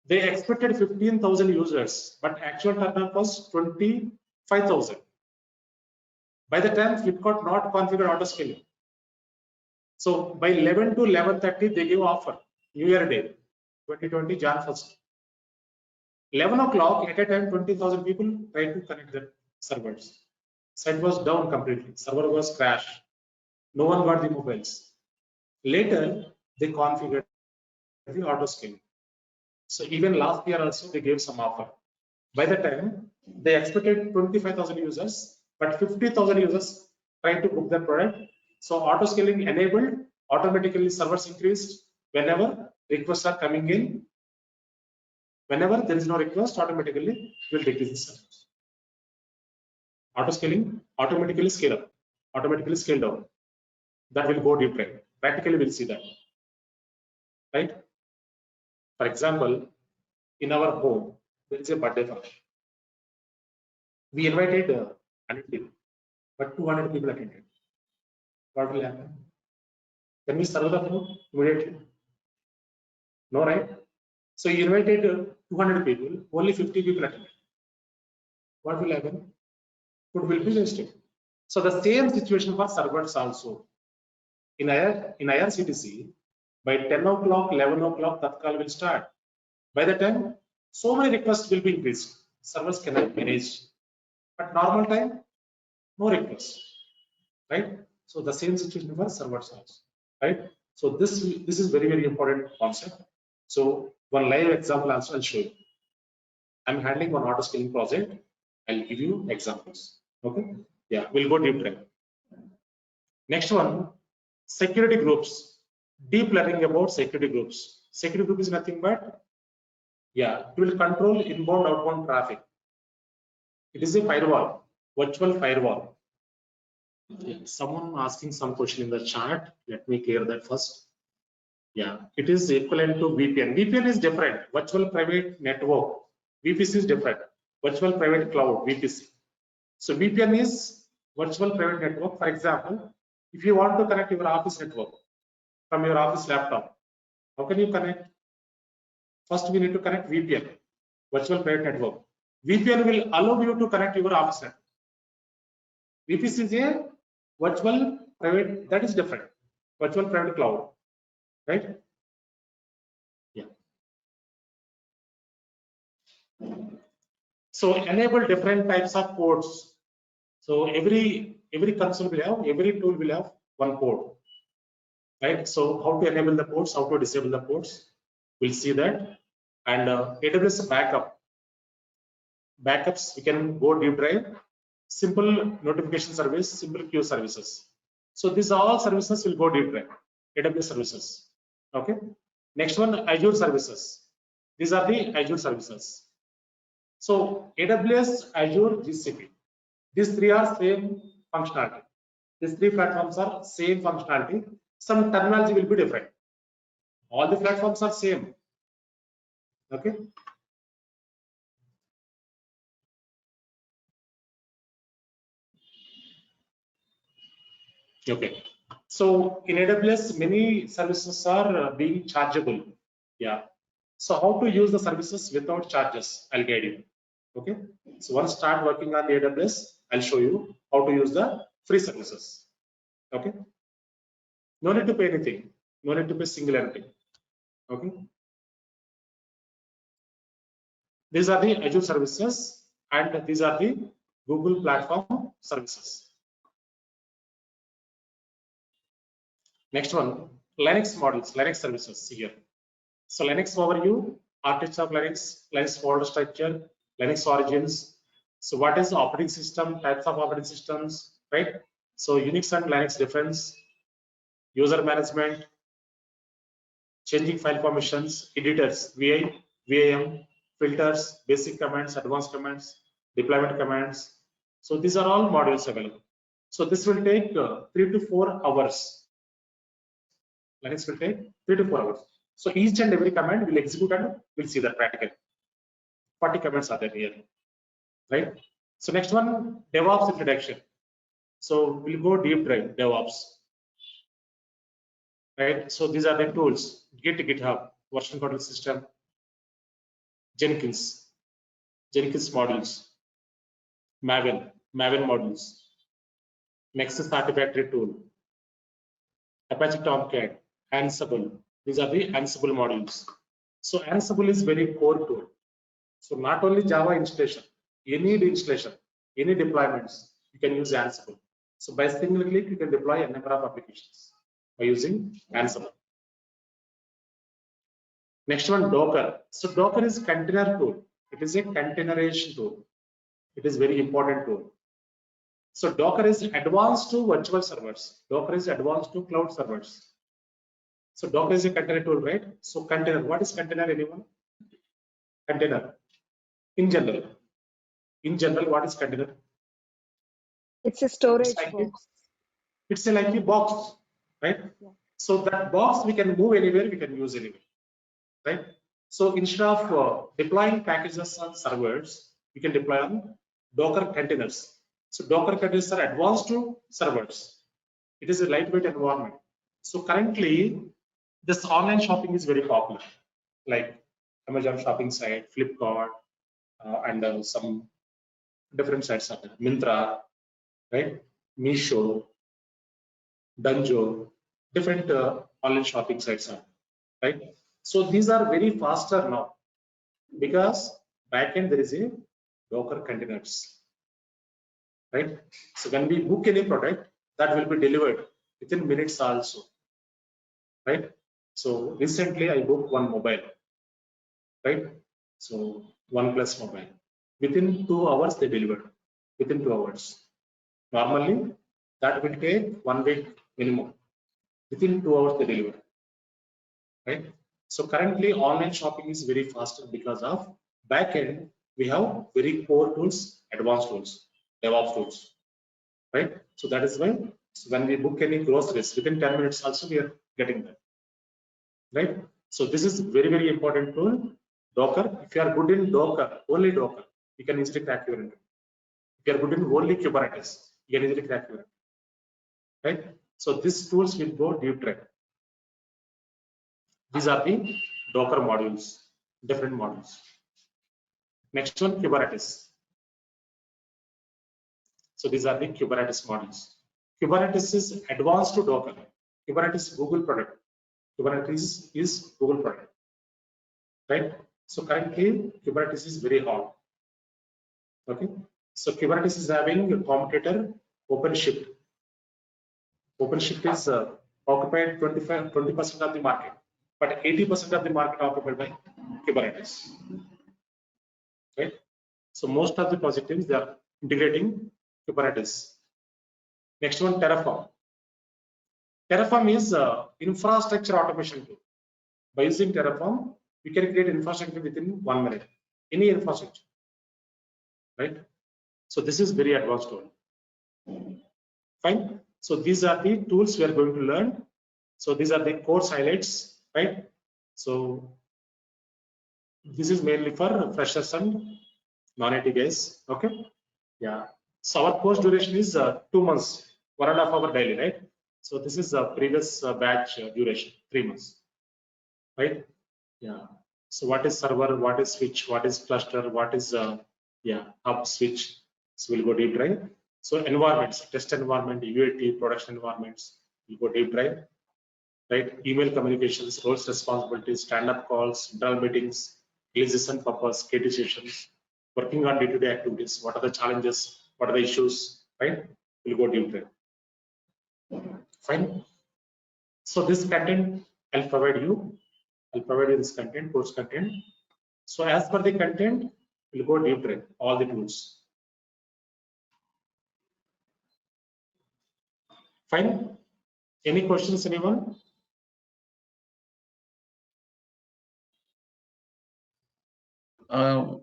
they expected 15,000 users, but actual turnout was 25,000. By the time Flipkart not configured auto scaling. So by 11 to 11:30, they give offer, New Year Day, 2020 Jan 1st. 11 o'clock at a time, 20,000 people tried to connect the servers. Site was down completely. Server was crashed. No one got the mobiles. Later, they configured the auto scaling. So even last year also, they gave some offer. By the time, they expected 25,000 users, but 50,000 users tried to book the product. So auto scaling enabled, automatically servers increased whenever requests are coming in. Whenever there is no request, automatically will decrease the servers. Auto scaling automatically scale up, automatically scale down. That will go deep dive. Practically we'll see that, right? For example, in our home, there is a birthday function. We invited 100 people, but 200 people attended. What will happen? Can we serve the food immediately? No, right? So you invited 200 people, only 50 people attended. What will happen? Food will be wasted. So the same situation for servers also. In IRCTC, by 10 o'clock, 11 o'clock, Tatkal will start. By the time, so many requests will be increased. Servers cannot manage. But normal time, no requests, right? So the same situation for servers also, right? So this is very important concept. So one live example also I'll show you. I'm handling one auto scaling project. I'll give you examples. Okay. Yeah, we'll go deep dive. Next one, security groups. Deep learning about security groups. Security group is nothing but, yeah, it will control inbound, outbound traffic. It is a firewall, virtual firewall. Yeah, someone asking some question in the chat. Let me clear that first. Yeah, it is equivalent to VPN. VPN is different. Virtual private network. VPC is different. Virtual private cloud, VPC. So VPN is virtual private network. For example, if you want to connect your office network from your office laptop, how can you connect? First, we need to connect VPN, virtual private network. VPN will allow you to connect your office network. VPC is a virtual private, that is different. Virtual private cloud, right? Yeah. So enable different types of ports. So every console will have, every tool will have one port, right? So how to enable the ports, how to disable the ports, we'll see that. And AWS backups, we can go deep dive. Simple notification service, simple queue services. So these all services will go deep dive. AWS services. Okay. Next one, Azure services. These are the Azure services. So AWS, Azure, GCP. These three are same functionality. These three platforms are same functionality. Some terminology will be different. All the platforms are same. Okay. Okay. So in AWS, many services are being chargeable. Yeah. So how to use the services without charges? I'll guide you. Okay. So once start working on the AWS, I'll show you how to use the free services. Okay. No need to pay anything. No need to pay single anything. Okay. These are the Azure services and these are the Google platform services. Next one, Linux models, Linux services here. So Linux overview, architecture of Linux, Linux folder structure, Linux origins. So what is operating system, types of operating systems, right? So Unix and Linux difference, user management, changing file permissions, editors, VI, VIM, filters, basic commands, advanced commands, deployment commands. So these are all modules available. So this will take 3 to 4 hours. Linux will take 3 to 4 hours. So each and every command will execute and we'll see that practically. 40 commands are there here, right? So next one, DevOps introduction. So we'll go deep dive DevOps, right? So these are the tools: Git, GitHub, version control system, Jenkins modules, Maven modules, Nexus Artifactory tool, Apache Tomcat, Ansible. These are the Ansible modules. So Ansible is very core tool. So not only Java installation, any installation, any deployments, you can use Ansible. So by single click, you can deploy a number of applications by using Ansible. Next one, Docker. So Docker is container tool. It is a containerization tool. It is very important tool. So Docker is advanced to virtual servers. Docker is advanced to cloud servers. So Docker is a container tool, right? So container, what is container, anyone? Container. In general, what is container? It's a storage box. It's like a box, right? Yeah. So that box we can move anywhere, we can use anywhere, right? So instead of deploying packages on servers, we can deploy on Docker containers. So Docker containers are advanced to servers. It is a lightweight environment. So currently, this online shopping is very popular, like Amazon shopping site, Flipkart, and some different sites are there. Myntra, right? Meesho, Dunjo, different online shopping sites are, right? So these are very faster now because backend there is a Docker containers, right? So when we book any product, that will be delivered within minutes also, right? So recently I booked one mobile, right? So OnePlus mobile. Within 2 hours they delivered. Within 2 hours. Normally that will take 1 week minimum. Within 2 hours they deliver, right? So currently online shopping is very faster because of backend. We have very core tools, advanced tools, DevOps tools, right? So that is why when we book any groceries within 10 minutes also we are getting that, right? So this is very, very important tool. Docker. If you are good in Docker, only Docker, you can easily crack your internet. If you are good in only Kubernetes, you can easily crack your internet, right? So these tools will go deep dive. These are the Docker modules, different modules. Next one, Kubernetes. So these are the Kubernetes models. Kubernetes is advanced to Docker. Kubernetes is Google product. Kubernetes is Google product, right? So currently Kubernetes is very hot. Okay. So Kubernetes is having a competitor, OpenShift. OpenShift is occupied 20% of the market, but 80% of the market occupied by Kubernetes. Right. So most of the positives they are integrating Kubernetes. Next one, Terraform. Terraform is infrastructure automation tool. By using Terraform, we can create infrastructure within 1 minute. Any infrastructure, right? So this is very advanced tool. Fine. So these are the tools we are going to learn. So these are the course highlights, right? So this is mainly for freshers and non-IT guys. Okay. Yeah. So our course duration is 2 months, 1.5 hour daily, right? So this is the previous batch duration, 3 months, right? Yeah. So what is server? What is switch? What is cluster? What is hub switch? So we'll go deep dive. So environments, test environment, UAT, production environments, we'll go deep dive, right? Email communications, roles, responsibilities, stand-up calls, internal meetings, releases and purpose, KT sessions, working on day-to-day activities. What are the challenges? What are the issues? Right? We'll go deep dive. Fine. So this content I'll provide you. I'll provide you this content, course content. So as per the content, we'll go deep dive all the tools. Fine. Any questions, anyone?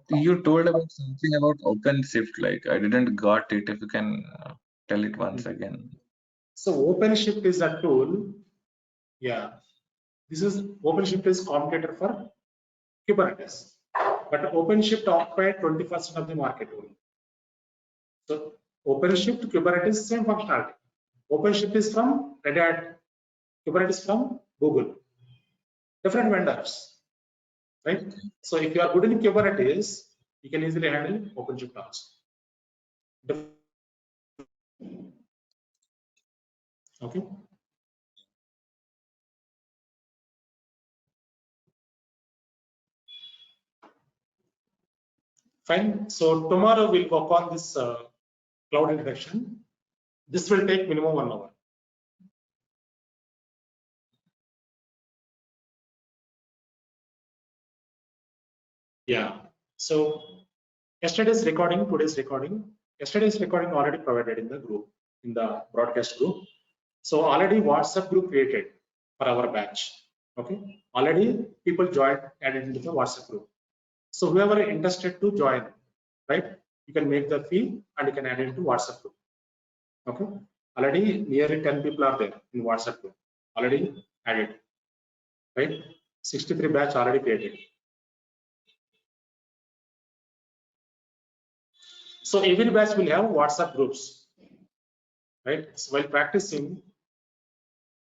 You told about something about OpenShift, like I didn't got it. If you can tell it once again. So OpenShift is a tool. Yeah, this is OpenShift is competitor for Kubernetes, but OpenShift occupied 20% of the market only. So OpenShift, Kubernetes, same functionality. OpenShift is from Red Hat, Kubernetes from Google, different vendors, right? So if you are good in Kubernetes, you can easily handle OpenShift also. Okay. Fine. So tomorrow we'll work on this cloud introduction. This will take minimum 1 hour. Yeah. So yesterday's recording, today's recording. Yesterday's recording already provided in the group, in the broadcast group. So already WhatsApp group created for our batch. Okay. Already people joined, added into the WhatsApp group. So whoever is interested to join, right? You can make the fee and you can add it into WhatsApp group. Okay. Already nearly 10 people are there in WhatsApp group. Already added, right? 63 batch already created. So every batch will have WhatsApp groups, right? So while practicing,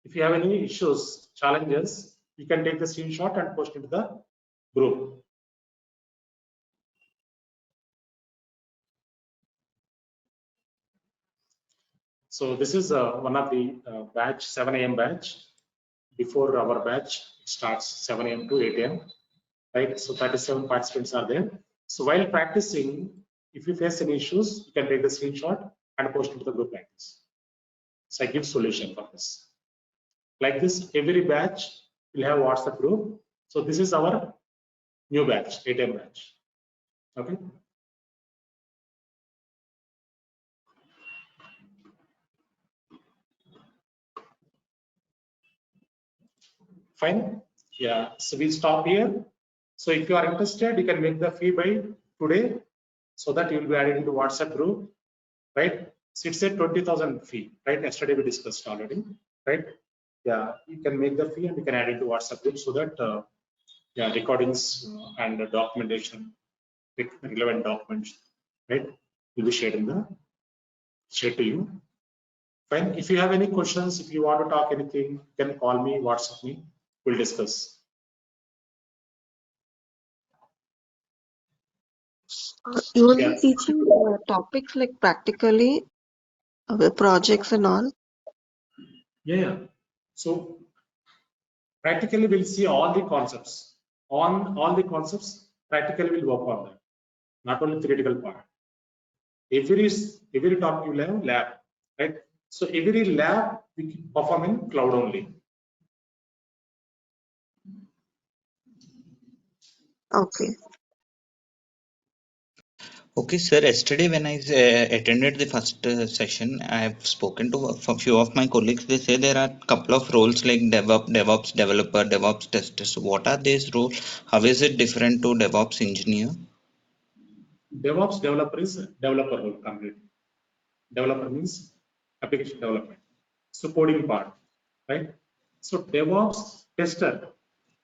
if you have any issues, challenges, you can take the screenshot and post into the group. So this is one of the batch, 7 a.m. batch. Before our batch starts 7 a.m. to 8 a.m. Right? So 37 participants are there. So while practicing, if you face any issues, you can take the screenshot and post into the group like this. So I give solution for this. Like this, every batch will have WhatsApp group. So this is our new batch, 8 a.m. batch. Okay. Fine. Yeah. So we stop here. So if you are interested, you can make the fee by today, so that you will be added into WhatsApp group, right? So it's a 20,000 fee, right? Yesterday we discussed already, right? Yeah, you can make the fee and you can add it to WhatsApp group, so that yeah, recordings and the documentation, relevant documents, right, will be shared to you. Fine. If you have any questions, if you want to talk anything, you can call me, WhatsApp me. We'll discuss. You will be Yes. teaching topics like practically with projects and all. Yeah. So practically we'll see all the concepts. On all the concepts, practically we'll work on that. Not only theoretical part. Every topic will have lab, right? So every lab we can perform in cloud only. Okay. Okay, sir. Yesterday, when I attended the first session, I've spoken to a few of my colleagues. They say there are a couple of roles like DevOps developer, DevOps tester. So, what are these roles? How is it different to DevOps engineer? DevOps developer is developer role completely. Developer means application development. So coding part, right? So DevOps tester,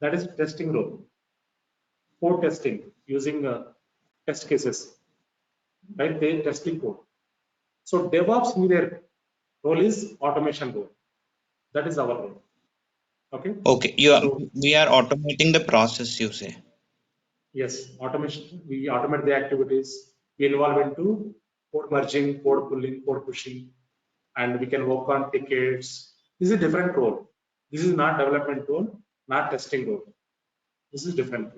that is testing role. Code testing using test cases, right? They testing code. So DevOps engineer role is automation role. That is our role. Okay. Okay, So we are automating the process, you say. yes, automation. We automate the activities. We involve into code merging, code pulling, code pushing, and we can work on tickets. This is a different role. This is not development role, not testing role. This is different.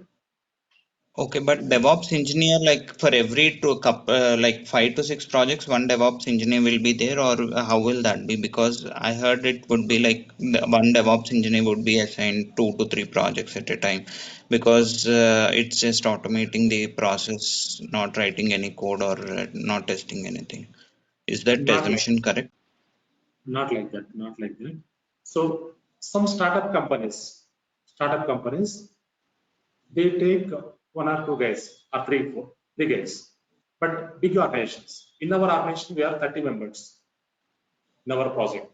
Okay, but DevOps engineer, like for every like 5 to 6 projects, one DevOps engineer will be there, or how will that be? Because I heard it would be like one DevOps engineer would be assigned 2 to 3 projects at a time, because it's just automating the process, not writing any code or not testing anything. Is that Not like assumption correct? not like that. Not like that. So some startup companies, they take 1 or 2 guys or three guys. But big organizations. In our organization, we are 30 members in our project.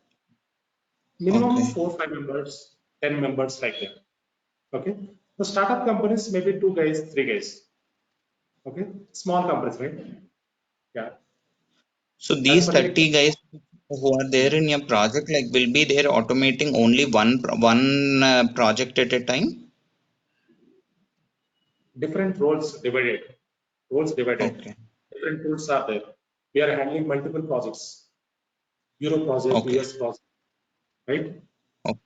Minimum Okay. 4, 5 members, 10 members like that. Okay. The startup companies maybe 2 guys, 3 guys. Okay. Small companies, right? Yeah. So As these per 30 the guys who are there in your project, like will be there automating only one project at a time? different roles divided. Roles divided. Okay. Different tools are there. We are handling multiple projects. Euro project, Okay. US project, right? o-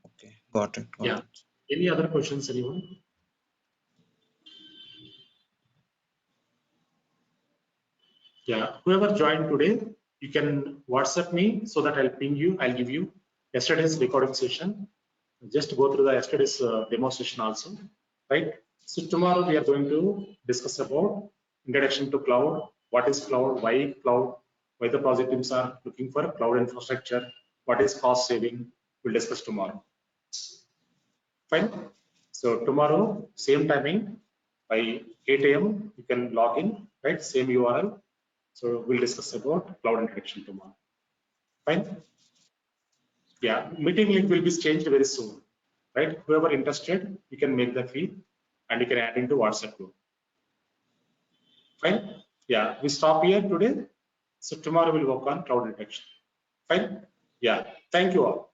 Okay. Got it. Got Yeah. it. Any other questions, anyone? Yeah. Whoever joined today, you can WhatsApp me so that I'll ping you. I'll give you yesterday's recording session. Just go through the yesterday's demo session also, right? So tomorrow we are going to discuss about introduction to cloud. What is cloud? Why cloud? Why the project teams are looking for cloud infrastructure? What is cost saving? We'll discuss tomorrow. Fine. So tomorrow, same timing by 8 a.m. you can log in, right? Same URL. So we'll discuss about cloud introduction tomorrow. Fine. Yeah, meeting link will be changed very soon, right? Whoever interested, you can make the fee and you can add into WhatsApp group. Fine. Yeah, we stop here today. So tomorrow we'll work on cloud introduction. Fine. Yeah. Thank you all.